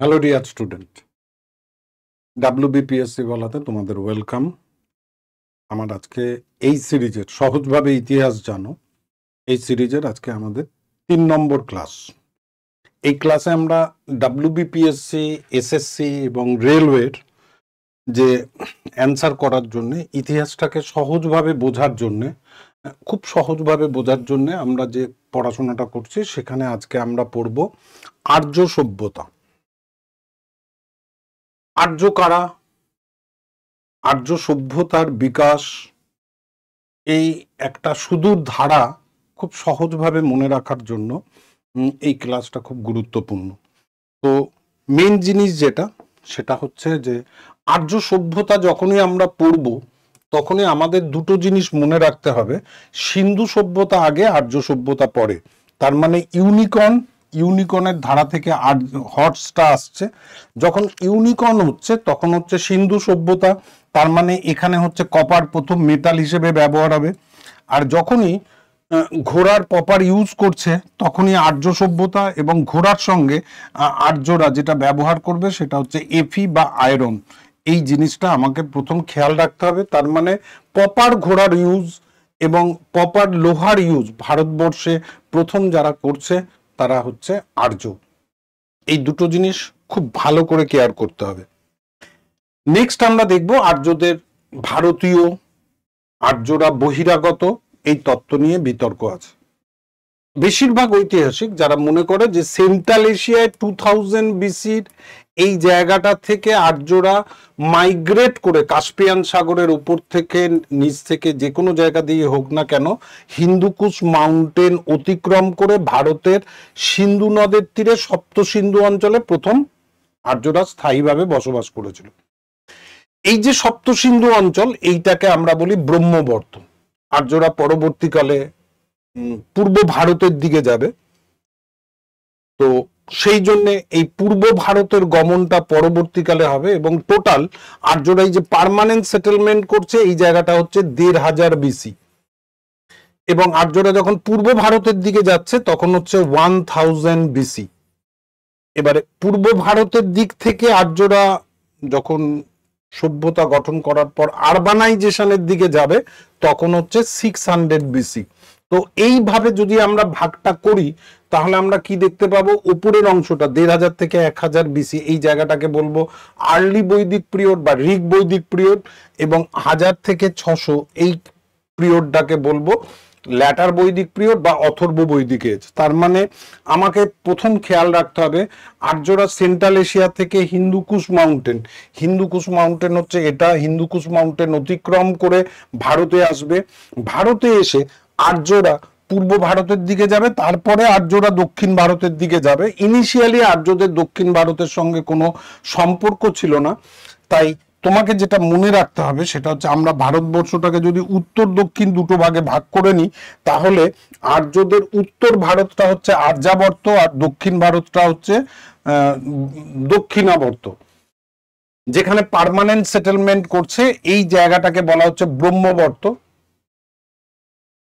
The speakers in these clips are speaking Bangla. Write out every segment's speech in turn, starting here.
হ্যালো ডিয়ার স্টুডেন্ট, ডাব্লিউবিপিএসসি বলাতে তোমাদের ওয়েলকাম। আমার আজকে এই সিরিজের সহজভাবে ইতিহাস জানো এই সিরিজের আজকে আমাদের 3 নম্বর ক্লাস। এই ক্লাসে আমরা ডাব্লিউবিপিএসসি, এসএসসি এবং রেলওয়ের যে অ্যান্সার করার জন্য ইতিহাসটাকে সহজভাবে বোঝার জন্যে, খুব সহজভাবে বোঝার জন্যে আমরা যে পড়াশোনাটা করছি সেখানে আজকে আমরা পড়ব আর্য সভ্যতা। আর্য কারা, আর্য সভ্যতার বিকাশ, এই একটা সুদূর ধারা খুব সহজভাবে মনে রাখার জন্য এই ক্লাসটা খুব গুরুত্বপূর্ণ। তো মেন জিনিস সেটা হচ্ছে যে আর্য সভ্যতা যখনই আমরা পড়ব তখনই আমাদের দুটো জিনিস মনে রাখতে হবে। সিন্ধু সভ্যতা আগে, আর্য সভ্যতা পরে। তার মানে ইউনিকর্নের ধারা থেকে হর্সটা আসছে। যখন ইউনিকর্ন হচ্ছে তখন হচ্ছে সিন্ধু সভ্যতা, তার মানে এখানে হচ্ছে কপার প্রথম মেটাল হিসেবে ব্যবহার হবে। আর যখনই ঘোড়ার কপার ইউজ করছে তখনই আর্য সভ্যতা, এবং ঘোড়ার সঙ্গে আর্যরা যেটা ব্যবহার করবে সেটা হচ্ছে এফি বা আয়রন। এই জিনিসটা আমাকে প্রথম খেয়াল রাখতে হবে। তার মানে কপার ঘোড়ার ইউজ এবং কপার লোহার ইউজ ভারতবর্ষে প্রথম যারা করছে তারা হচ্ছে আর্য। এই দুটো জিনিস খুব ভালো করে কেয়ার করতে হবে। নেক্সট আমরা দেখব আর্যদের ভারতীয়, আর্যরা বহিরাগত, এই তত্ত্ব নিয়ে বিতর্ক আছে। বেশিরভাগ ঐতিহাসিক যারা মনে করে যে সেন্ট্রাল এশিয়ায় 2000 বিসির এই জায়গাটা থেকে আর্যরা মাইগ্রেট করে কাস্পিয়ান সাগরের উপর থেকে নিচ থেকে যে কোনো জায়গা দিয়ে হোক না কেন হিন্দুকুশ মাউন্টেন অতিক্রম করে ভারতের সিন্ধু নদের তীরে সপ্ত সিন্ধু অঞ্চলে প্রথম আর্যরা স্থায়ীভাবে বসবাস করেছিল। এই যে সপ্ত সিন্ধু অঞ্চল, এইটাকে আমরা বলি ব্রহ্মবর্ত। আর্যরা পরবর্তীকালে পূর্ব ভারতের দিকে যাবে, তো সেই জন্য এই পূর্ব ভারতের গমনটা পরবর্তীকালে হবে। এবং টোটাল আর্যরা এই যে পার্মানেন্ট সেটেলমেন্ট করছে এই জায়গাটা হচ্ছে 1500 বিসি, এবং আর্যরা যখন পূর্ব ভারতের দিকে যাচ্ছে তখন হচ্ছে 1000 বিসি। এবারে পূর্ব ভারতের দিক থেকে আর্যরা যখন সভ্যতা গঠন করার পর আরবানাইজেশনের দিকে যাবে তখন হচ্ছে 600 বিসি। তো এইভাবে যদি আমরা ভাগটা করি তাহলে আমরা কি দেখতে পাবো, উপরের অংশটা 1500 থেকে 1000 বিসি, এই জায়গাটাকে বলবো আর্লি বৈদিক পিরিয়ড বা ঋগ বৈদিক পিরিয়ড, এবং 1000 থেকে 600 এই পিরিয়ডটাকে বলবো ল্যাটার বৈদিক পিরিয়ড বা অথর্ব বৈদিক এজ। তার মানে আমাকে প্রথম খেয়াল রাখতে হবে আর্যরা সেন্ট্রাল এশিয়া থেকে হিন্দুকুশ মাউন্টেন হচ্ছে এটা, হিন্দুকুশ মাউন্টেন অতিক্রম করে ভারতে আসবে। ভারতে এসে আর্যরা পূর্ব ভারতের দিকে যাবে, তারপরে আর্যরা দক্ষিণ ভারতের দিকে যাবে। ইনিশিয়ালি আর্যদের দক্ষিণ ভারতের সঙ্গে কোনো সম্পর্ক ছিল না। তাই তোমাকে যেটা মনে রাখতে হবে সেটা হচ্ছে আমরা ভারতবর্ষটাকে যদি উত্তর দক্ষিণ দুটো ভাগে ভাগ করে নিই তাহলে আর্যদের উত্তর ভারতটা হচ্ছে আর্যাবর্ত আর দক্ষিণ ভারতটা হচ্ছে দক্ষিণাবর্ত। যেখানে পার্মানেন্ট সেটেলমেন্ট করছে এই জায়গাটাকে বলা হচ্ছে ব্রহ্মবর্ত।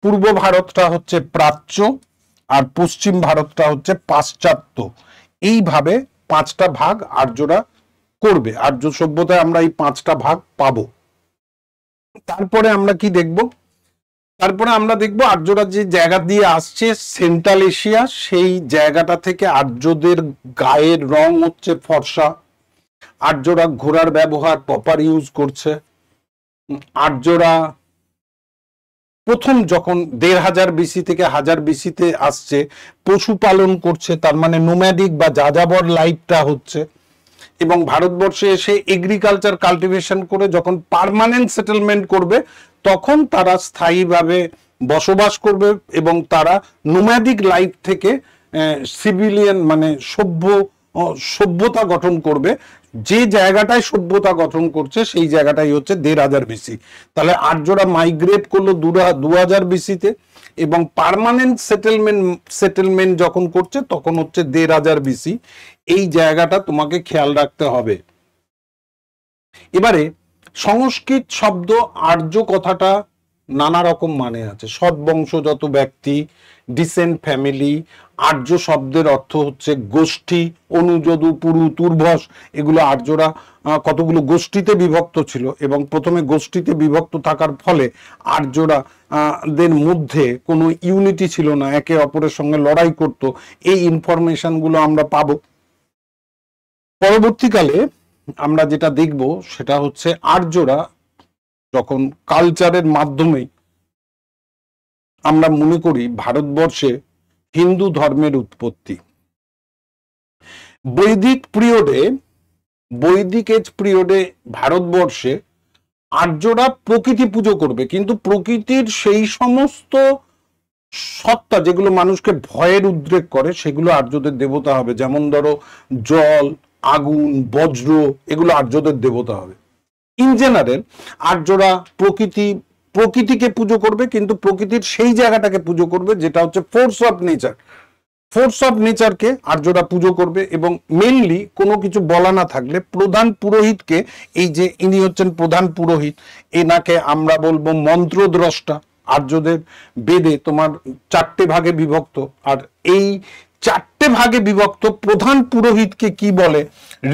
পূর্ব ভারতটা হচ্ছে প্রাচ্য আর পশ্চিম ভারতটা হচ্ছে পাশ্চাত্য। এইভাবে 5টা ভাগ আর্যরা করবে। আর্য সভ্যতায় আমরা এই 5টা ভাগ পাবো। তারপরে আমরা কি দেখব, তারপরে আমরা দেখব আর্যরা যে জায়গা দিয়ে আসছে সেন্ট্রাল এশিয়া, সেই জায়গাটা থেকে আর্যদের গায়ের রং হচ্ছে ফর্সা। আর্যরা ঘোড়ার ব্যবহার প্রপার ইউজ করছে। আর্যরা প্রথম যখন 1500 বিসি থেকে 1000 বিসিতে আসছে পশুপালন করছে, তার মানে নোম্যাডিক বা যাযাবর লাইফটা হচ্ছে। এবং ভারতবর্ষে এসে এগ্রিকালচার কাল্টিভেশন করে যখন পার্মানেন্ট সেটেলমেন্ট করবে তখন তারা স্থায়ীভাবে বসবাস করবে এবং তারা নোম্যাডিক লাইফ থেকে সিভিলিয়ান মানে সভ্যতা গঠন করবে। যে জায়গাটায় সভ্যতা গঠন করছে সেই জায়গাটাই হচ্ছে 1500 বিসি। তাহলে আর্যরা মাইগ্রেট করলো 2000 বিসিতে, এবং পার্মানেন্ট সেটেলমেন্ট যখন করছে তখন হচ্ছে 1500 বিসি। এই জায়গাটা তোমাকে খেয়াল রাখতে হবে। এবারে সংস্কৃত শব্দ আর্য কথাটা নানা রকম মানে আছে। সৎ বংশগত ব্যক্তি, ডিসেন্ট ফ্যামিলি। আর্য শব্দের অর্থ হচ্ছে গোষ্ঠী, অনুযদু, পুরু, তুর্ভস, এগুলো আর্যরা কতগুলো গোষ্ঠীতে বিভক্ত ছিল এবং প্রথমে গোষ্ঠীতে বিভক্ত থাকার ফলে আর্যরা দের মধ্যে কোনো ইউনিটি ছিল না, একে অপরের সঙ্গে লড়াই করত। এই ইনফরমেশনগুলো আমরা পাবো। পরবর্তীকালে আমরা যেটা দেখব সেটা হচ্ছে আর্যরা যখন কালচারের মাধ্যমে, আমরা মনে করি ভারতবর্ষে হিন্দু ধর্মের উৎপত্তি। বৈদিক এজ পিরিয়ডে ভারতবর্ষে আর্যরা প্রকৃতি পুজো করবে, কিন্তু প্রকৃতির সেই সমস্ত সত্তা যেগুলো মানুষকে ভয়ের উদ্রেক করে সেগুলো আর্যদের দেবতা হবে। যেমন ধরো জল, আগুন, বজ্র, এগুলো আর্যদের দেবতা হবে। ইন জেনারেল আর্যরা প্রকৃতিকে পুজো করবে, কিন্তু প্রকৃতির সেই জায়গাটাকে পুজো করবে যেটা হচ্ছে ফোর্স অফ নেচারকে আর্যরা পুজো করবে। এবং মেনলি কোনো কিছু বলা না থাকলে প্রধান পুরোহিতকে, এই যে ইনি হচ্ছেন প্রধান পুরোহিত, এনাকে আমরা বলবো মন্ত্রদ্রষ্টা। আর্যদের বেদে তোমার 4টে ভাগে বিভক্ত, আর এই 4টে ভাগে বিভক্ত প্রধান পুরোহিতকে কি বলে?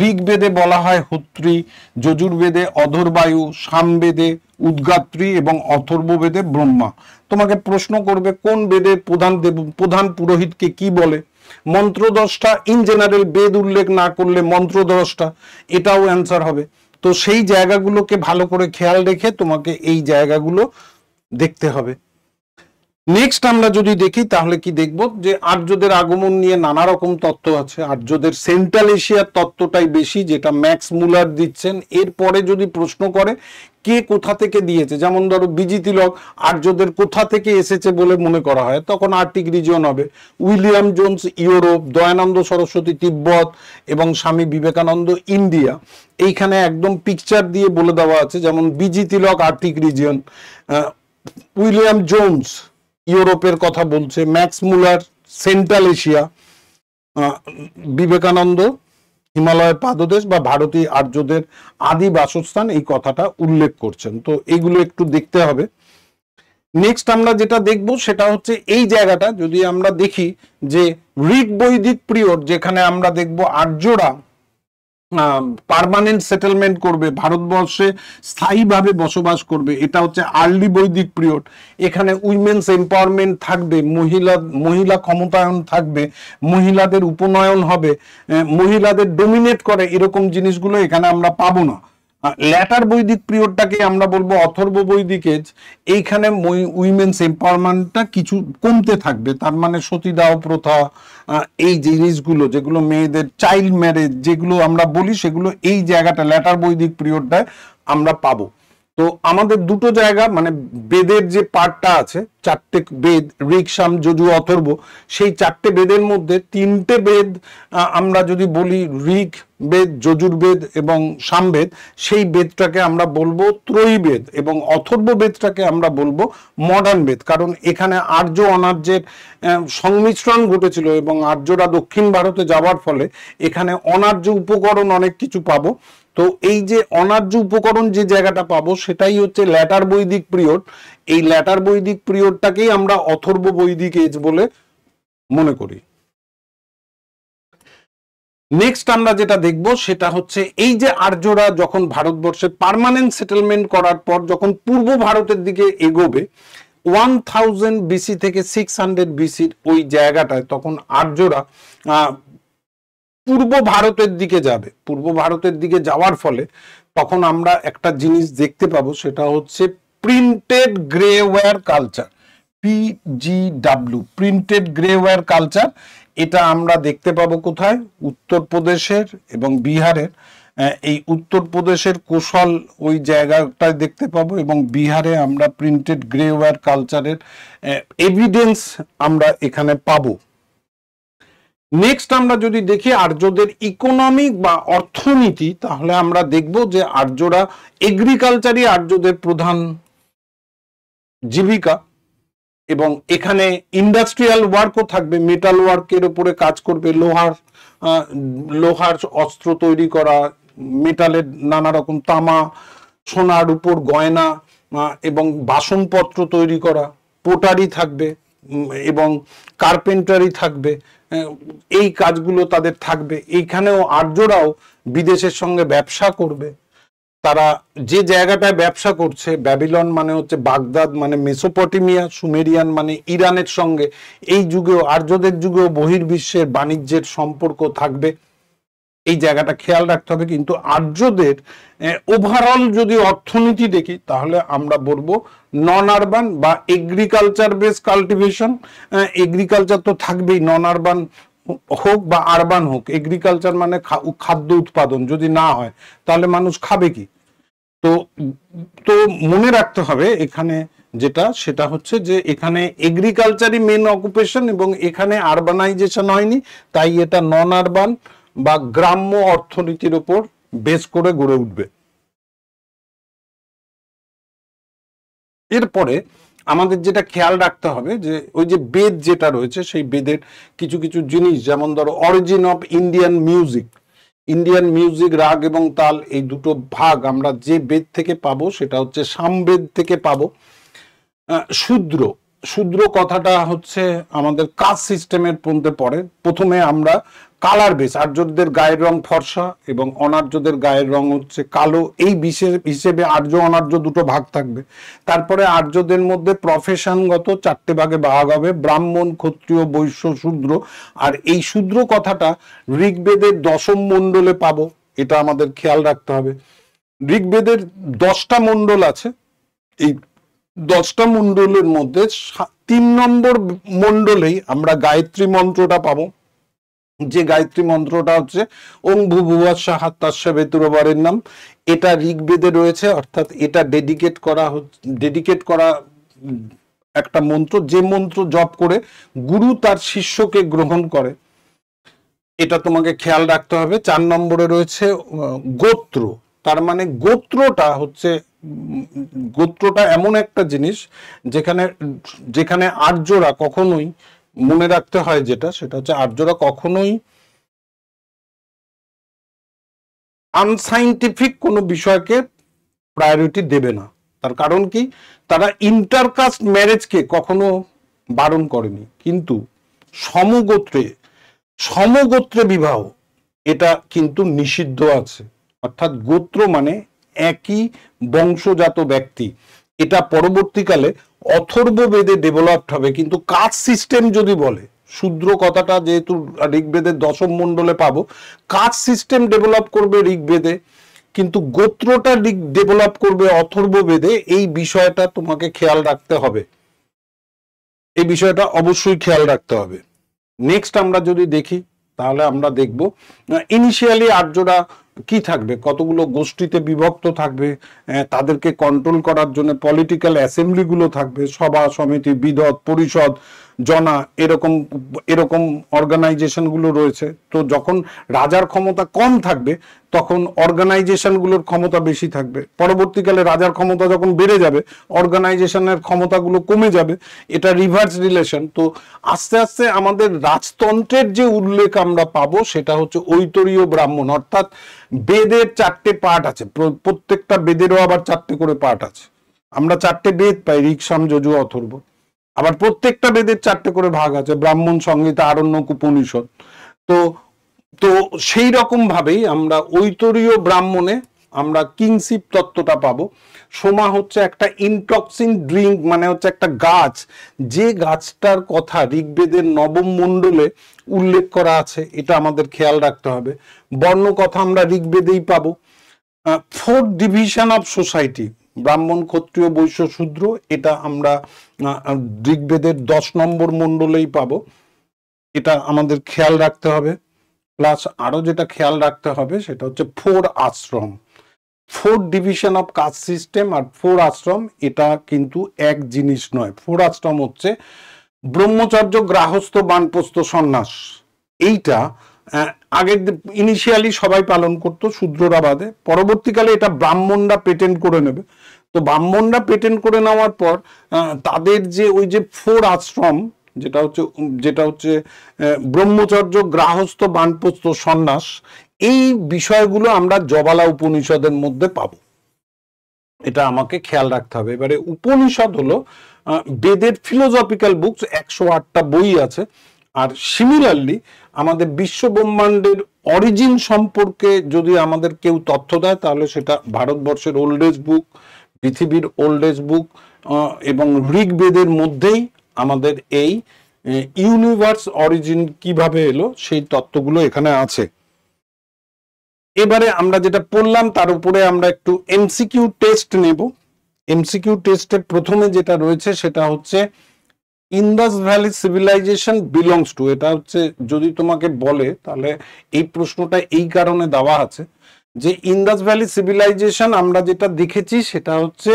ঋগ্বেদে বলা হয় হোত্রী, যজুর্বেদে অধর্বায়ু, সামবেদে উদ্গাত্রী এবং অথর্ববেদে ব্রহ্মা। তোমাকে প্রশ্ন করবে কোন বেদের প্রধান পুরোহিতকে কি বলে? মন্ত্রদ্রষ্টা। ইন জেনারেল বেদ উল্লেখ না করলে মন্ত্রদ্রষ্টা, এটাও অ্যান্সার হবে। তো সেই জায়গাগুলোকে ভালো করে খেয়াল রেখে তোমাকে এই জায়গাগুলো দেখতে হবে। নেক্সট আমরা যদি দেখি তাহলে কি দেখব যে আর্যদের আগমন নিয়ে নানা রকম তত্ত্ব আছে। আর্যদের সেন্ট্রাল এশিয়ার তত্ত্বটাই বেশি, যেটা ম্যাক্স মুলার দিচ্ছেন। এরপরে যদি প্রশ্ন করে কে কোথা থেকে দিয়েছে, যেমন ধরো বিজি তিলক আর্যদের কোথা থেকে এসেছে বলে মনে করা হয়, তখন আর্টিক রিজিয়ন হবে। William Jones Europe, Dayananda Saraswati Tibet এবং স্বামী বিবেকানন্দ ইন্ডিয়া। এইখানে একদম পিকচার দিয়ে বলে দেওয়া আছে, যেমন বিজি তিলক আর্টিক রিজিয়ন, উইলিয়াম জোন্স ইউরোপের কথা বলছে, ম্যাক্স মুলার সেন্ট্রাল এশিয়া, বিবেকানন্দ হিমালয়ের পাদদেশ বা ভারতীয় আর্যদের আদি বাসস্থান, এই কথাটা উল্লেখ করছেন। তো এইগুলো একটু দেখতে হবে। নেক্সট আমরা যেটা দেখব সেটা হচ্ছে এই জায়গাটা যদি আমরা দেখি যে ঋগ বৈদিক পিরিয়ড, যেখানে আমরা দেখব আর্যরা পার্মানেন্ট সেটেলমেন্ট করবে, ভারতবর্ষে স্থায়ীভাবে বসবাস করবে, এটা হচ্ছে আর্লি বৈদিক পিরিয়ড। এখানে উইমেন্স এম্পাওয়ারমেন্ট থাকবে, মহিলা ক্ষমতায়ন থাকবে, মহিলাদের উপনয়ন হবে, মহিলাদের ডোমিনেট করে এরকম জিনিসগুলো এখানে আমরা পাবো না। ল্যাটার বৈদিক পিরিয়ডটাকে আমরা বলবো অথর্ব বৈদিক এজ। এইখানে উইমেন্স এম্পাওয়ারমেন্টটা কিছু কমতে থাকবে, তার মানে সতীদাহ প্রথা, এই জিনিসগুলো যেগুলো মেয়েদের চাইল্ড ম্যারেজ যেগুলো আমরা বলি, সেগুলো এই জায়গাটা ল্যাটার বৈদিক পিরিয়ডটায় আমরা পাবো। তো আমাদের দুটো জায়গা, মানে বেদের যে পার্টটা আছে, 4টে বেদ ঋক, সাম, যজু, অথর্ব, সেই 4টে বেদের মধ্যে 3টে বেদ আমরা যদি বলি ঋক বেদ, যজুর্বেদ এবং সামবেদ, সেই বেদটাকে আমরা বলবো ত্রয়ীবেদ এবং অথর্ব বেদটাকে আমরা বলবো মডার্ন বেদ। কারণ এখানে আর্য অনার্যের সংমিশ্রণ ঘটেছিল এবং আর্যরা দক্ষিণ ভারতে যাওয়ার ফলে এখানে অনার্য উপকরণ অনেক কিছু পাবো। তো এই যে অনার্য উপকরণ যে জায়গাটা পাবো সেটাই হচ্ছে ল্যাটার বৈদিক পিরিয়ড। এই ল্যাটার বৈদিক পিরিয়ডটাকেই আমরা অথর্ব বৈদিক এজ বলে মনে করি। নেক্সট আমরা যেটা দেখব সেটা হচ্ছে এই যে আর্যরা যখন ভারতবর্ষে পার্মানেন্ট সেটেলমেন্ট করার পর যখন পূর্ব ভারতের দিকে এগোবে 1000 বিসি থেকে 600 বিসির ওই জায়গাটায়, তখন আর্যরা পূর্ব ভারতের দিকে যাবে। পূর্ব ভারতের দিকে যাওয়ার ফলে তখন আমরা একটা জিনিস দেখতে পাবো, সেটা হচ্ছে printed grey ware culture, PGW, printed grey ware culture. এটা আমরা দেখতে পাবো কোথায়? উত্তরপ্রদেশের এবং বিহারের। এই উত্তরপ্রদেশের কোশল ওই জায়গাটায় দেখতে পাবো এবং বিহারে আমরা প্রিন্টেড গ্রেওয়্যার কালচারের এভিডেন্স আমরা এখানে পাবো। নেক্সট আমরা যদি দেখি আর্যদের ইকোনমিক বা অর্থনীতি, তাহলে আমরা দেখব যে আর্যরা এগ্রিকালচারই আর্যদের প্রধান জীবিকা এবং এখানে ইন্ডাস্ট্রিয়াল ওয়ার্কও থাকবে, মেটাল ওয়ার্কের উপরে কাজ করবে, লোহার অস্ত্র তৈরি করা, মেটালের নানা রকম তামা, সোনার উপর গয়না, এবং বাসনপত্র তৈরি করা, পোটারি থাকবে এবং কার্পেন্টারি থাকবে, এই কাজগুলো তাদের থাকবে। এইখানেও আর্যরাও বিদেশের সঙ্গে ব্যবসা করবে। তারা যে জায়গাটায় ব্যবসা করছে, ব্যাবিলন মানে হচ্ছে বাগদাদ, মানে মেসোপটেমিয়া, সুমেরিয়ান মানে ইরানের সঙ্গে এই যুগেও, আর্যদের যুগেও বহির্বিশ্বের বাণিজ্যের সম্পর্ক থাকবে। এই জায়গাটা খেয়াল রাখতে হবে। কিন্তু আর্যদের ওভারঅল যদি অর্থনীতি দেখি তাহলে আমরা বলবো নন আরবান বা এগ্রিকালচার বেস কাল্টিভেশন। এগ্রিকালচার তো থাকবেই, নন আরবান হোক বা আরবান হোক। এগ্রিকালচার মানে খাদ্য উৎপাদন যদি না হয় তাহলে মানুষ খাবে কি? তো তো মনে রাখতে হবে এখানে যেটা, সেটা হচ্ছে যে এখানে এগ্রিকালচারই মেন অকুপেশন এবং এখানে আরবানাইজেশন হয়নি, তাই এটা নন আরবান বা গ্রাম্য অর্থনীতির উপর বেস করে গড়ে উঠবে। এরপরে আমাদের যেটা খেয়াল রাখতে হবে যে ওই যে বেদ যেটা রয়েছে, সেই বেদের কিছু কিছু জিনিস, যেমন ধরো origin of Indian music. Indian music, রাগ এবং তাল, এই দুটো ভাগ আমরা যে বেদ থেকে পাবো সেটা হচ্ছে সামবেদ থেকে পাবো। শূদ্র, শূদ্র কথাটা হচ্ছে আমাদের কাস্ট সিস্টেমের মধ্যে পড়ে। প্রথমে আমরা কালার বেস, আর্যদের গায়ের রং ফর্সা এবং অনার্যদের গায়ের রং হচ্ছে কালো, এই বিশেষ হিসেবে আর্য অনার্য দুটো ভাগ থাকবে। তারপরে আর্যদের মধ্যে প্রফেশনগত চারটে ভাগে ভাগ হবে, ব্রাহ্মণ, ক্ষত্রিয়, বৈশ্য, শূদ্র। আর এই শূদ্র কথাটা ঋগ্বেদের দশম মণ্ডলে পাবো, এটা আমাদের খেয়াল রাখতে হবে। ঋগ্বেদের 10টা মণ্ডল আছে। এই 10টা মণ্ডলের মধ্যে 3 নম্বর মণ্ডলেই আমরা গায়ত্রী মন্ত্রটা পাবো, যে গায়ত্রী মন্ত্রটা হচ্ছে ওং ভূভুবস্য হাত্তাস্য বেতুরবরের নাম। এটা ঋগ্বেদে রয়েছে, অর্থাৎ এটা ডেডিকেট করা একটা মন্ত্র, যে মন্ত্র জপ করে গুরু তার শিষ্যকে গ্রহণ করে। এটা তোমাকে খেয়াল রাখতে হবে। 4 নম্বরে রয়েছে গোত্র। তার মানে গোত্রটা এমন একটা জিনিস যেখানে যেখানে আর্যরা কখনোই, মনে রাখতে হয় যেটা, সেটা হচ্ছে আর্যরা কখনোই আনসাইন্টিফিক কোনো বিষয়কে প্রায়োরিটি দেবে না। তার কারণ কি? তারা ইন্টারকাস্ট ম্যারেজকে কখনো বারণ করেনি, কিন্তু সমগোত্রে বিবাহ এটা কিন্তু নিষিদ্ধ আছে। অর্থাৎ গোত্র মানে একই বংশজাত ব্যক্তি। এটা পরবর্তীকালে অথর্ব বেদে ডেভেলপড হবে। কিন্তু কাস্ট সিস্টেম যদি বলে, শূদ্র কথাটা যেহেতু ঋগ্বেদের দশম মণ্ডলে পাবো, কাস্ট সিস্টেম ডেভেলপ করবে ঋগ্বেদে, কিন্তু গোত্রটা ডেভেলপ করবে অথর্ব বেদে। এই বিষয়টা তোমাকে খেয়াল রাখতে হবে, এই বিষয়টা অবশ্যই খেয়াল রাখতে হবে। নেক্সট আমরা যদি দেখি তাহলে আমরা দেখব ইনিশিয়ালি আর্যরা কি থাকবে, কতগুলো গোষ্ঠীতে বিভক্ত থাকবে, তাদেরকে কন্ট্রোল করার জন্য পলিটিক্যাল অ্যাসেম্বলিগুলো থাকবে, সভা সমিতি, বিদত, পরিষদ, জনা, এরকম অর্গানাইজেশনগুলো রয়েছে। তো যখন রাজার ক্ষমতা কম থাকবে তখন অর্গানাইজেশনগুলোর ক্ষমতা বেশি থাকবে। পরবর্তীকালে রাজার ক্ষমতা যখন বেড়ে যাবে অর্গানাইজেশনের ক্ষমতাগুলো কমে যাবে। এটা রিভার্স রিলেশন। তো আস্তে আস্তে আমাদের রাজতন্ত্রের যে উল্লেখ আমরা পাবো সেটা হচ্ছে ঐতরীয় ব্রাহ্মণ। অর্থাৎ বেদের 4টে পার্ট আছে, প্রত্যেকটা বেদেরও আবার 4টে করে পার্ট আছে। আমরা 4টে বেদ পাই, ঋক, সাম, যজু, অথর্ব। আবার প্রত্যেকটা বেদের 4টে করে ভাগ আছে, ব্রাহ্মণ, সংহিতা, আরণ্যক, উপনিষদ। তো তো সেই রকম ভাবেই আমরা ঐতরীয় ব্রাহ্মণে আমরা কিংশিপ তত্ত্বটা পাবো। সোমা হচ্ছে একটা ইনটক্সিন ড্রিঙ্ক, মানে হচ্ছে একটা গাছ, যে গাছটার কথা ঋগ্বেদের 9ম মণ্ডলে উল্লেখ করা আছে, এটা আমাদের খেয়াল রাখতে হবে। বর্ণ কথা আমরা ঋগ্বেদেই পাবো। 4th ডিভিশন অফ সোসাইটি, ব্রাহ্মণ, ক্ষত্রিয়, বৈশ্য, শূদ্র, এটা আমরা ঋগ্বেদের 10 নম্বর মণ্ডলেই পাবো। এটা আমাদের খেয়াল রাখতে হবে। প্লাস আরো যেটা খেয়াল রাখতে হবে সেটা হচ্ছে 4 আশ্রম, 4 ডিভিশন অফ কাস্ট সিস্টেম আর 4 আশ্রম, এটা কিন্তু এক জিনিস নয়। 4 আশ্রম হচ্ছে ব্রহ্মচর্য, গার্হস্থ্য, বানপ্রস্থ, সন্ন্যাস। এইটা আগে ইনিশিয়ালি সবাই পালন করতো, শূদ্ররা বাদে। পরবর্তীকালে এটা ব্রাহ্মণরা পেটেন্ট করে নেবে। তো ব্রাহ্মণরা পেটেন্ট করে নেওয়ার পর তাদের যে ওই যে 4 আশ্রম, যেটা হচ্ছে ব্রহ্মচর্য, গার্হস্থ্য, বানপ্রস্থ, সন্ন্যাস, এই বিষয়গুলো আমরা জবালা উপনিষদের মধ্যে পাবো। এটা আমাকে খেয়াল রাখতে হবে। এবারে উপনিষদ হলো বেদের ফিলোসফিক্যাল বুকস, 108টা বই আছে। আর সিমিলারলি আমাদের বিশ্ব ব্রহ্মাণ্ডের অরিজিন সম্পর্কে যদি আমাদের কেউ তথ্য দেয় তাহলে সেটা ভারতবর্ষের ওল্ডেস্ট বুক, পৃথিবীর ওল্ডেস্ট বুক, এবং ঋগ্বেদের মধ্যেই আমাদের এই ইউনিভার্স অরিজিন কিভাবে এলো সেই তত্ত্বগুলো এখানে আছে। এবারে আমরা যেটা পড়লাম তার উপরে আমরা একটু এমসিকিউ টেস্ট নেব। এমসিকিউ টেস্টে প্রথমে যেটা রয়েছে সেটা হচ্ছে Indus valley civilization belongs to, এটা হচ্ছে যদি তোমাকে বলে তাহলে এই প্রশ্নটা এই কারণে দেওয়া আছে যে ইন্দাস ভ্যালি সিভিলাইজেশন আমরা যেটা দেখেছি সেটা হচ্ছে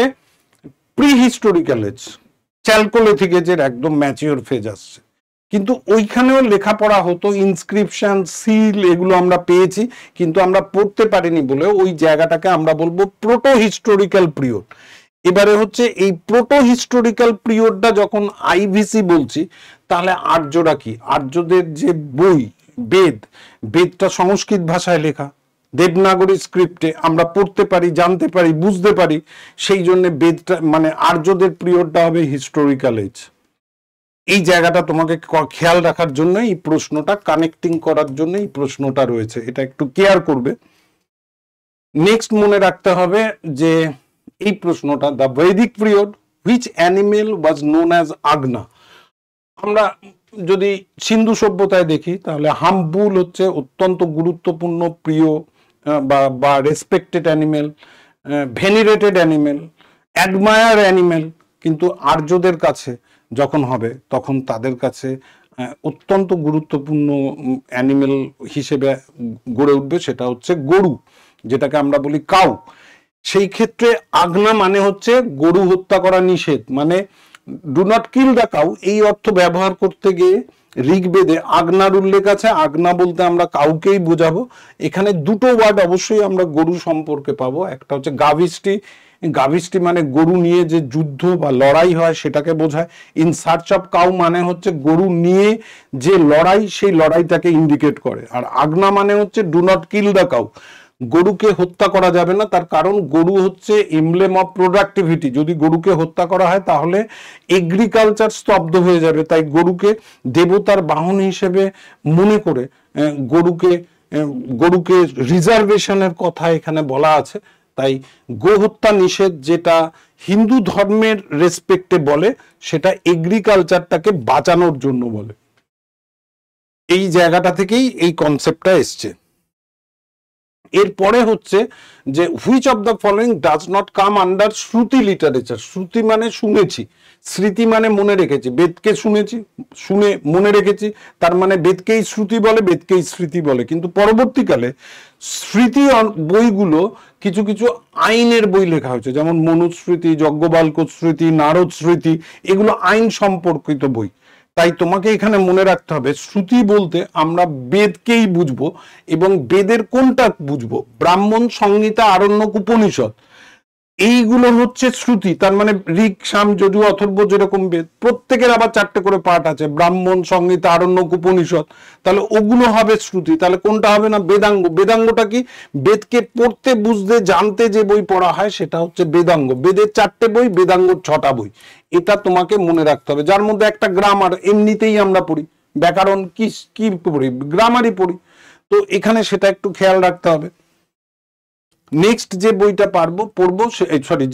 প্রি হিস্টোরিক্যাল এজ, চ্যালকোলিথিক এজের একদম ম্যাচিওর ফেজ আসছে। কিন্তু ওইখানেও লেখাপড়া হতো, ইনস্ক্রিপশন, সিল এগুলো আমরা পেয়েছি, কিন্তু আমরা পড়তে পারিনি বলে ওই জায়গাটাকে আমরা বলবো প্রোটো হিস্টোরিক্যাল পিরিয়ড। এবারে হচ্ছে এই প্রোটো হিস্টোরিক্যাল পিরিয়ডটা যখন আইভিসি বলছি তাহলে আর্যরা কি, আর্যদের যে বই বেদ, বেদটা সংস্কৃত ভাষায় লেখা, দেবনাগরী স্ক্রিপ্টে আমরা পড়তে পারি, জানতে পারি, বুঝতে পারি, সেই জন্য বেদটা মানে আর্যদের পিরিয়ডটা হবে হিস্টোরিক্যাল এজ। এই জায়গাটা তোমাকে খেয়াল রাখার জন্য এই প্রশ্নটা কানেক্টিং করার জন্য এই প্রশ্নটা রয়েছে, এটা একটু কেয়ার করবে। নেক্সট মনে রাখতে হবে যে এই প্রশ্নটা the Vedic period which animal was known as আগনা। আমরা যদি সিন্ধু সভ্যতায় দেখি তাহলে হাম্বুল হচ্ছে অত্যন্ত গুরুত্বপূর্ণ প্রিয় বা respected animal, venerated animal, admire animal. কিন্তু আর্যদের কাছে যখন হবে তখন তাদের কাছে অত্যন্ত গুরুত্বপূর্ণ অ্যানিমেল হিসেবে গড়ে উঠবে সেটা হচ্ছে গরু, যেটাকে আমরা বলি কাউ। সেই ক্ষেত্রে আগনা মানে হচ্ছে গরু হত্যা করা নিষেধ, মানে do not kill the cow, এই অর্থ ব্যবহার করতে গিয়ে ঋগ্বেদে আগনার উল্লেখ আছে। আগনা বলতে আমরা কাউকেই বোঝাবো। এখানে দুটো ওয়ার্ড অবশ্যই আমরা গরু সম্পর্কে পাবো, একটা হচ্ছে গাভিষ্টি, গাভিষ্টি মানে গরু নিয়ে যে যুদ্ধ বা লড়াই হয় সেটাকে বোঝায়। ইন সার্চ অফ কাউ মানে হচ্ছে গরু নিয়ে যে লড়াই, সেই লড়াইটাকে ইন্ডিকেট করে। আর আগনা মানে হচ্ছে do not kill the cow, গরুকে হত্যা করা যাবে না, তার কারণ গরু হচ্ছে এমব্লেম অফ প্রোডাক্টিভিটি। যদি গরুকে হত্যা করা হয় তাহলে এগ্রিকালচার স্তব্ধ হয়ে যাবে, তাই গরুকে দেবতার বাহন হিসেবে মনে করে গরুকে রিজার্ভেশনের কথা এখানে বলা আছে। তাই গোহত্যা নিষেধ যেটা হিন্দু ধর্মের রেসপেক্টে বলে সেটা এগ্রিকালচারটাকে বাঁচানোর জন্য বলে। এই জায়গাটা থেকেই এই কনসেপ্টটা এসছে। এরপরে হচ্ছে যে which of the following does not come under shruti literature. শ্রুতি মানে শুনেছি, স্মৃতি মানে মনে রেখেছি, বেদকে শুনেছি, শুনে মনে রেখেছি, তার মানে বেদকেই শ্রুতি বলে, বেদকেই স্মৃতি বলে। কিন্তু পরবর্তীকালে স্মৃতি বইগুলো কিছু কিছু আইনের বই লেখা হয়েছে, যেমন মনুস্মৃতি, যজ্ঞবাল্ক স্মৃতি, নারদ স্মৃতি, এগুলো আইন সম্পর্কিত বই। তাই তোমাকে এখানে মনে রাখতে হবে শ্রুতি বলতে আমরা বেদকেই বুঝবো, এবং বেদের কোনটা বুঝবো, ব্রাহ্মণ, সংহিতা, আরণ্যক, উপনিষদ, এইগুলো হচ্ছে শ্রুতি। তার মানে ঋক, সাম, যজু, অথর্ব যেরকম বেদ, প্রত্যেকের আবার 4টে করে পাঠ আছে, ব্রাহ্মণ, সংহিতা, আরণ্যক, উপনিষদ, তাহলে ওগুলো হবে শ্রুতি। তাহলে কোনটা হবে না, বেদাঙ্গ। বেদাঙ্গটা কি, বেদকে পড়তে, বুঝতে, জানতে যে বই পড়া হয় সেটা হচ্ছে বেদাঙ্গ। বেদের 4টে বই, বেদাঙ্গর 6টা বই, এটা তোমাকে মনে রাখতে হবে। যার মধ্যে একটা গ্রামার, এমনিতেই আমরা পড়ি, ব্যাকরণ কি কি পড়ি, গ্রামারই পড়ি, তো এখানে সেটা একটু খেয়াল রাখতে হবে। নেক্সট যে বইটা পড়বো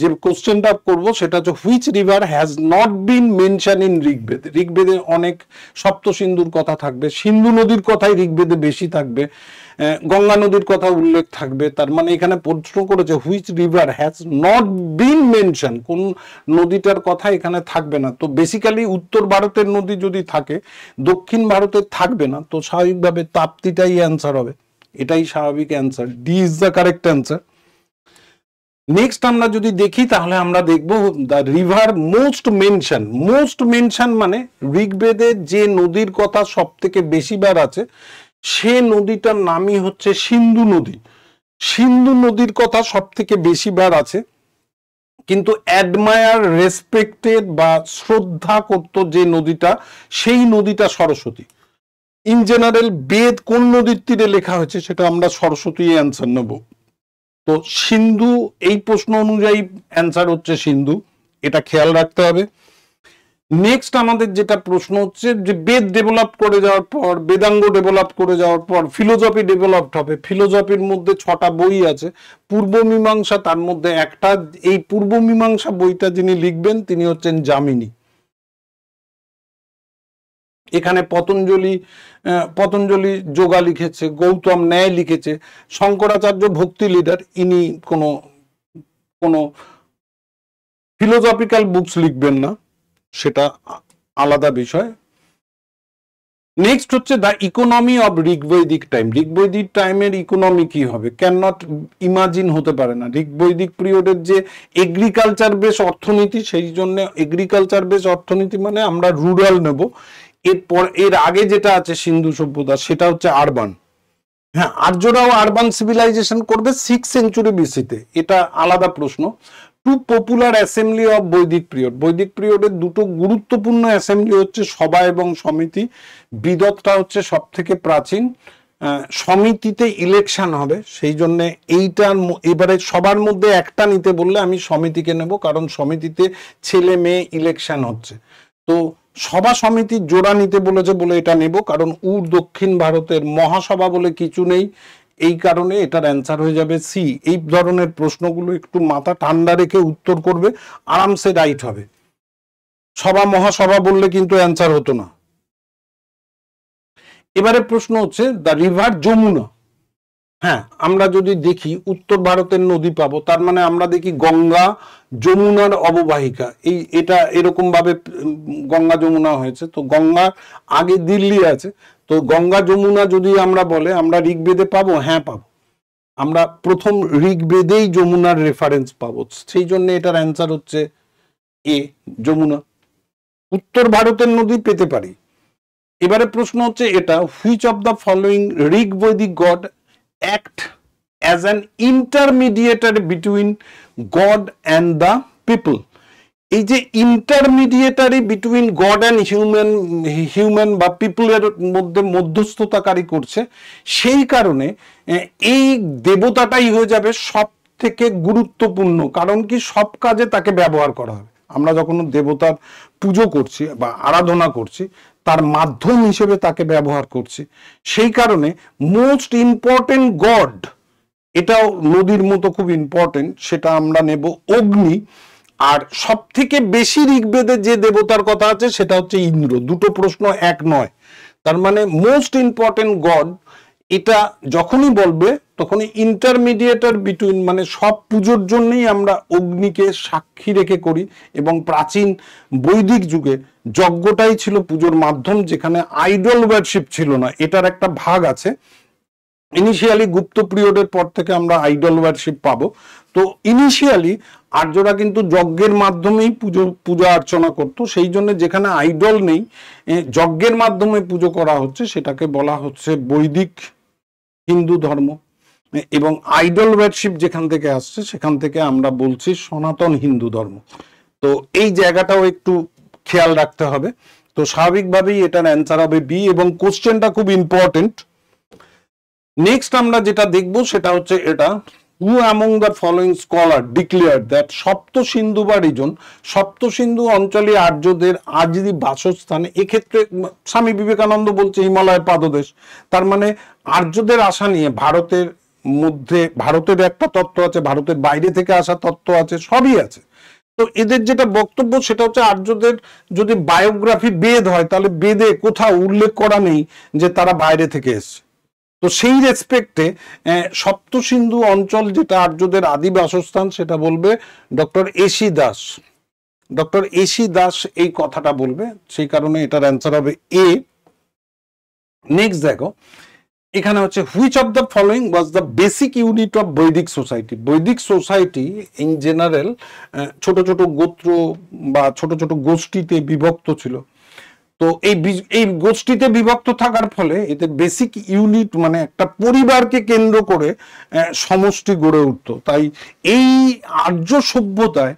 যে কোশ্চেনটা করবো সেটা হচ্ছে which river has not been mention in Rigveda. ঋগ্বেদে অনেক সপ্ত সিন্ধুর কথা থাকবে, সিন্ধু নদীর কথাই ঋগ্বেদে বেশি থাকবে, গঙ্গা নদীর কথা উল্লেখ থাকবে। তার মানে এখানে প্রশ্ন করেছে which river has not been mention, কোন নদীটার কথা এখানে থাকবে না। তো বেসিক্যালি উত্তর ভারতের নদী যদি থাকে, দক্ষিণ ভারতের থাকবে না, তো স্বাভাবিকভাবে তাপ্তিটাই অ্যান্সার হবে, এটাই স্বাভাবিক answer, D is the correct answer. Next আমরা যদি দেখি তাহলে আমরা দেখব দ্য রিভার মোস্ট মেনশন মানে ঋগ্বেদে যে নদীর কথা সব থেকে বেশিবার আছে সে নদীটার নামই হচ্ছে সিন্ধু নদী। সিন্ধু নদীর কথা সব থেকে বেশিবার আছে, কিন্তু অ্যাডমায়ার, রেসপেক্টেড বা শ্রদ্ধা করত যে নদীটা, সেই নদীটা সরস্বতী। ইন জেনারেল বেদ কোন নদীর তীরে লেখা হয়েছে সেটা আমরা সরস্বতী অ্যান্সার নেব। তো সিন্ধু, এই প্রশ্ন অনুযায়ী অ্যান্সার হচ্ছে সিন্ধু, এটা খেয়াল রাখতে হবে। নেক্সট আমাদের যেটা প্রশ্ন হচ্ছে যে বেদ ডেভেলপ করে যাওয়ার পর, বেদাঙ্গ ডেভেলপ করে যাওয়ার পর ফিলোসফি ডেভেলপড হবে। ফিলোসফির মধ্যে 6টা বই আছে, পূর্ব মীমাংসা তার মধ্যে একটা। এই পূর্ব মীমাংসা বইটা যিনি লিখবেন তিনি হচ্ছেন যামিনী। এখানে পতঞ্জলি যোগা লিখেছে, গৌতম ন্যায় লিখেছে, শঙ্করাচার্য ভক্তি লিডার, ইনি কোনো ফিলোসফিক্যাল বুকস লিখবেন না, সেটা আলাদা বিষয়। নেক্সট হচ্ছে দ্য ইকোনমি অব ঋগ্বৈদিক টাইম। ঋগ্বৈদিক টাইমের ইকোনমি কি হবে, ক্যান নট ইমাজিন, হতে পারে না। ঋগ্বৈদিক পিরিয়ডের যে এগ্রিকালচার বেস অর্থনীতি, সেই জন্য এগ্রিকালচার বেস অর্থনীতি মানে আমরা রুরাল নেব। এর আগে যেটা আছে সিন্ধু সভ্যতা, সেটা হচ্ছে আরবান। হ্যাঁ, আর্যরাও আরবান সিভিলাইজেশন করবে 6th সেঞ্চুরি বিসিতে, এটা আলাদা প্রশ্ন। টু পপুলার অ্যাসেম্বলি অফ বৈদিক পিরিয়ড। বৈদিক পিরিয়ডের দুটো গুরুত্বপূর্ণ অ্যাসেম্বলি হচ্ছে সভা এবং সমিতি। বিদতটা হচ্ছে সব থেকে প্রাচীন। সমিতিতে ইলেকশন হবে, সেই জন্য এইটার এবারে সবার মধ্যে একটা নিতে বললে আমি সমিতিকে নেব, কারণ সমিতিতে ছেলে মেয়ে ইলেকশন হচ্ছে। তো সভা সমিতির জোড়া নিতে বলেছে বলে এটা নেব, কারণ দক্ষিণ ভারতের মহাসভা বলে কিছু নেই, এই কারণে এটার অ্যান্সার হয়ে যাবে সি। এই ধরনের প্রশ্নগুলো একটু মাথা ঠান্ডা রেখে উত্তর করবে, আরামসে রাইট হবে। সভা মহাসভা বললে কিন্তু অ্যান্সার হতো না। এবারে প্রশ্ন হচ্ছে দ্য রিভার যমুনা। হ্যাঁ, আমরা যদি দেখি উত্তর ভারতের নদী পাবো, তার মানে আমরা দেখি গঙ্গা যমুনার অববাহিকা। এটা এরকম ভাবে গঙ্গা যমুনা হয়েছে। তো গঙ্গা আগে দিল্লি আছে, তো গঙ্গা যমুনা যদি আমরা বলে আমরা ঋগ্বেদে পাবো, হ্যাঁ পাবো। আমরা প্রথম ঋগ্বেদেই যমুনার রেফারেন্স পাবো, সেই জন্য এটার অ্যান্সার হচ্ছে এ, যমুনা। উত্তর ভারতের নদী পেতে পারি। এবারে প্রশ্ন হচ্ছে এটা, which of the following Rigvedic god act as an intermediary between God and the people। এই যে ইন্টারমিডিয়েটারি বিটুইন গড অ্যান্ড হিউম্যান বা পিপলের মধ্যে মধ্যস্থতাকারী করছে, সেই কারণে এই দেবতাটাই হয়ে যাবে সব থেকে গুরুত্বপূর্ণ। কারণ কি, সব কাজে তাকে ব্যবহার করা হবে। আমরা যখন দেবতার পুজো করছি বা আরাধনা করছি, তার মাধ্যম হিসেবে তাকে ব্যবহার করছি, সেই কারণে মোস্ট ইম্পর্টেন্ট গড, এটাও নদীর মতো খুব ইম্পর্টেন্ট, সেটা আমরা নেব অগ্নি। আর সব থেকে বেশি ঋগ্বেদে যে দেবতার কথা আছে সেটা হচ্ছে ইন্দ্র। দুটো প্রশ্ন এক নয়, তার মানে মোস্ট ইম্পর্টেন্ট গড, এটা যখনই বলবে তখনই ইন্টারমিডিয়েটার বিটুইন, মানে সব পুজোর জন্যই আমরা অগ্নিকে সাক্ষী রেখে করি। এবং প্রাচীন বৈদিক যুগে যজ্ঞটাই ছিল পুজোর মাধ্যম, যেখানে আইডল ওয়ারশিপ ছিল না। এটার একটা ভাগ আছে, ইনিশিয়ালি গুপ্ত পিরিয়ডের পর থেকে আমরা আইডল ওয়ারশিপ পাবো। তো ইনিশিয়ালি আর্যরা কিন্তু যজ্ঞের মাধ্যমেই পূজা অর্চনা করতো, সেই জন্য যেখানে আইডল নেই, যজ্ঞের মাধ্যমে পুজো করা হচ্ছে, সেটাকে বলা হচ্ছে বৈদিক হিন্দু ধর্ম। এবং আইডল ওয়ারশিপ যেখান থেকে আসছে সেখান থেকে আমরা বলছি সনাতন হিন্দু ধর্ম। তো এই জায়গাটাও একটু খেয়াল রাখতে হবে। তো স্বাভাবিকভাবেই এটার অ্যান্সার হবে বি, এবং কোশ্চেনটা খুব ইম্পর্টেন্ট। নেক্সট আমরা যেটা দেখব সেটা হচ্ছে এটা, হু among the following scholar declare that সপ্ত সিন্ধু বা রিজন, সপ্ত সিন্ধু অঞ্চলে আর্যদের আদি বাসস্থান। এক্ষেত্রে স্বামী বিবেকানন্দ বলছে হিমালয়ের পাদদেশ। তার মানে আর্যদের আসা নিয়ে ভারতের মধ্যে, ভারতের একটা তত্ত্ব আছে, ভারতের বাইরে থেকে আসা তত্ত্ব আছে, সবই আছে। তো এদের যেটা বক্তব্য সেটা হচ্ছে আর্যদের যদি বায়োগ্রাফি বেদ হয়, তাহলে বেদে কোথাও উল্লেখ করা নেই যে তারা বাইরে থেকে এসছে। তো সেই রেসপেক্টে সপ্ত সিন্ধু অঞ্চল যেটা আর্যদের আদি বাসস্থান, সেটা বলবে doctor AC Das. Doctor AC Das এই কথাটা বলবে, সেই কারণে এটার অ্যান্সার হবে এ। নেক্সট দেখো, এখানে হচ্ছে which of the following was the basic unit of বৈদিক সোসাইটি। বৈদিক সোসাইটি ইন জেনারেল ছোট ছোট গোত্র বা ছোট ছোট গোষ্ঠীতে বিভক্ত ছিল। তো এই গোষ্ঠীতে বিভক্ত থাকার ফলে এতে বেসিক ইউনিট, মানে একটা পরিবারকে কেন্দ্র করে সমষ্টি গড়ে উঠতো। তাই এই আর্য সভ্যতায়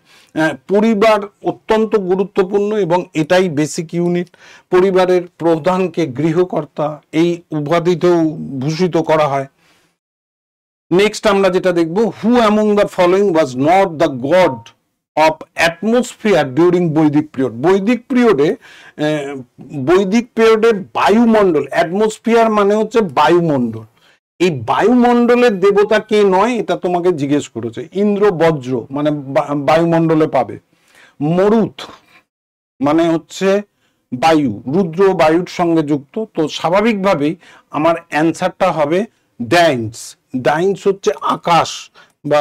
পরিবার অত্যন্ত গুরুত্বপূর্ণ, এবং এটাই বেসিক ইউনিট। পরিবারের প্রধানকে গৃহকর্তা এই উপাধিতেও ভূষিত করা হয়। নেক্সট আমরা যেটা দেখব, হু among the following was not the god of atmosphere during বৈদিক পিরিয়ড। বৈদিক পিরিয়ডে বায়ুমণ্ডল, অ্যাটমসফিয়ার মানে হচ্ছে বায়ুমণ্ডল, এই বায়ুমণ্ডলের দেবতা কে নয় এটা তোমাকে জিজ্ঞেস করেছে। ইন্দ্র বজ্র মানে বায়ুমণ্ডলে পাবে, মরুত মানে হচ্ছে বায়ু, রুদ্র বায়ুর সঙ্গে যুক্ত, তো স্বাভাবিকভাবেই আমার অ্যান্সারটা হবে ডাইন্স। ডাইন্স হচ্ছে আকাশ, বা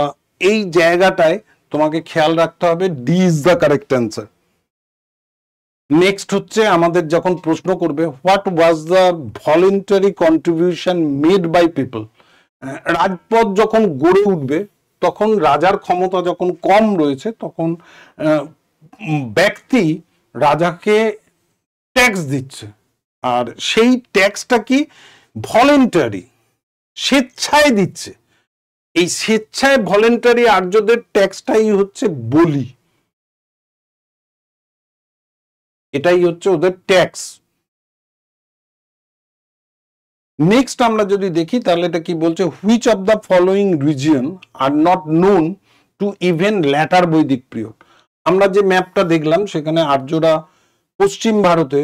এই জায়গাটায় তোমাকে খেয়াল রাখতে হবে D is the correct answer. Next হচ্ছে আমাদের যখন প্রশ্ন করবে, what was the voluntary contribution made by people. Rajpath যখন গড়ে উঠবে তখন রাজার ক্ষমতা যখন কম রয়েছে তখন ব্যক্তি রাজাকে ট্যাক্স দিচ্ছে, আর সেই ট্যাক্সটা কি ভলেন্টারি, স্বেচ্ছায় দিচ্ছে। এই স্বেচ্ছায় ভলেন্টারি আর্যদের ট্যাক্সটাই হচ্ছে বলি, এটাই হচ্ছে ওদের ট্যাক্স। নেক্সট আমরা যদি দেখি তাহলে এটা কি বলছে, which of the following region are not known to even later Vedic period. আমরা যে ম্যাপটা দেখলাম সেখানে আর্যরা পশ্চিম ভারতে,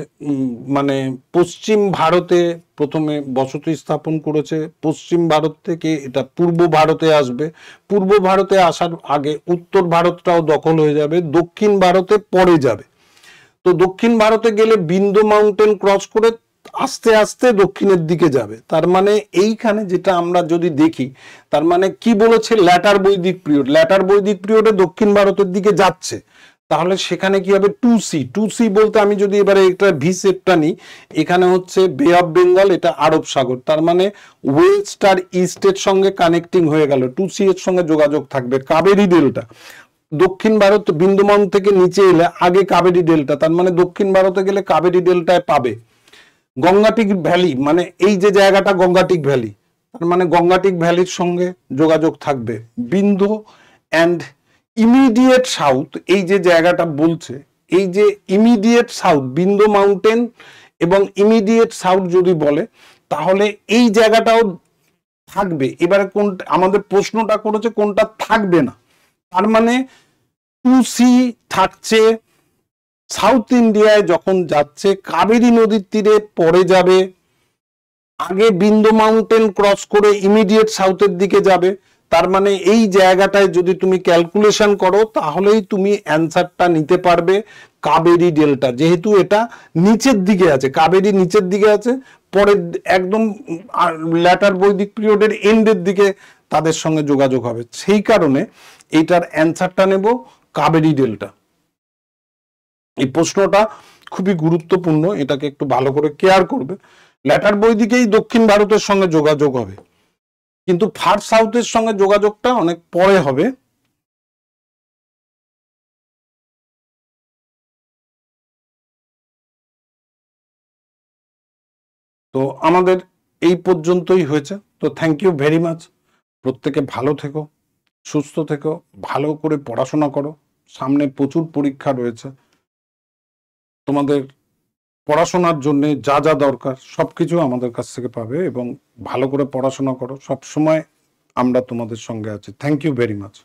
মানে পশ্চিম ভারতে প্রথমে বসতি স্থাপন করেছে, পশ্চিম ভারত থেকে এটা পূর্ব ভারতে আসবে, পূর্ব ভারতে আসার আগে উত্তর ভারতটাও দখল হয়ে যাবে, দক্ষিণ ভারতে পরে যাবে। তো দক্ষিণ ভারতে গেলে বিন্ধ্য মাউন্টেন ক্রস করে আস্তে আস্তে দক্ষিণের দিকে যাবে। তার মানে এইখানে যেটা আমরা যদি দেখি, তার মানে কি বলেছে, ল্যাটার বৈদিক পিরিয়ড, ল্যাটার বৈদিক পিরিয়ডে দক্ষিণ ভারতের দিকে যাচ্ছে। তাহলে সেখানে কি হবে, 2C। 2C বলতে আমি যদি এবারে একটা ভি সেটটা নিই, এখানে হচ্ছে বে অফ বেঙ্গল, এটা আরব সাগর, তার মানে ওয়েস্ট আর ইস্টের সঙ্গে কানেক্টিং হয়ে গেল, 2C এর সঙ্গে যোগাযোগ থাকবে। কাবেরী ডেল্টা, দক্ষিণ ভারত বিন্দুমান থেকে নিচে এলে আগে কাবেরী ডেল্টা, তার মানে দক্ষিণ ভারতে গেলে কাবেরী ডেল্টায় পাবে। গঙ্গাটিক ভ্যালি মানে এই যে জায়গাটা গঙ্গাটিক ভ্যালি, তার মানে গঙ্গাটিক ভ্যালির সঙ্গে যোগাযোগ থাকবে। বিন্দু অ্যান্ড ইমিডিয়েট সাউথ, এই যে জায়গাটা বলছে, এই যে ইমিডিয়েট সাউথ, বিন্দু মাউন্টেন এবং ইমিডিয়েট সাউথ যদি বলে তাহলে এই জায়গাটাও থাকবে। এবারে কোনটা আমাদের প্রশ্নটা করেছে কোনটা থাকবে না, তার মানে 2C থাকছে। সাউথ ইন্ডিয়ায় যখন যাচ্ছে কাবেরী নদীর তীরে পড়ে যাবে, আগে বিন্দু মাউন্টেন ক্রস করে ইমিডিয়েট সাউথের দিকে যাবে। তার মানে এই জায়গাটায় যদি তুমি ক্যালকুলেশন করো তাহলেই তুমি অ্যান্সারটা নিতে পারবে কাবেরী ডেল্টা, যেহেতু এটা নিচের দিকে আছে, কাবেরী নিচের দিকে আছে, পরের একদম ল্যাটার বৈদিক পিরিয়ডের এন্ডের দিকে তাদের সঙ্গে যোগাযোগ হবে, সেই কারণে এইটার অ্যান্সারটা নেব কাবেরী ডেল্টা। এই প্রশ্নটা খুবই গুরুত্বপূর্ণ, এটাকে একটু ভালো করে কেয়ার করবে। ল্যাটার বৈদিকেই দক্ষিণ ভারতের সঙ্গে যোগাযোগ হবে, কিন্তু ফার সাউথের সঙ্গে যোগাযোগটা অনেক পরে হবে। তো আমাদের এই পর্যন্তই হয়েছে। তো থ্যাংক ইউ ভেরি মাচ। প্রত্যেকে ভালো থেকো, সুস্থ থেকো, ভালো করে পড়াশোনা করো, সামনে প্রচুর পরীক্ষা রয়েছে। তোমাদের পড়াশোনার জন্য যা যা দরকার সবকিছু আমাদের কাছ থেকে পাবে, এবং ভালো করে পড়াশোনা করো, সব সময় আমরা তোমাদের সঙ্গে আছি। Thank you very much.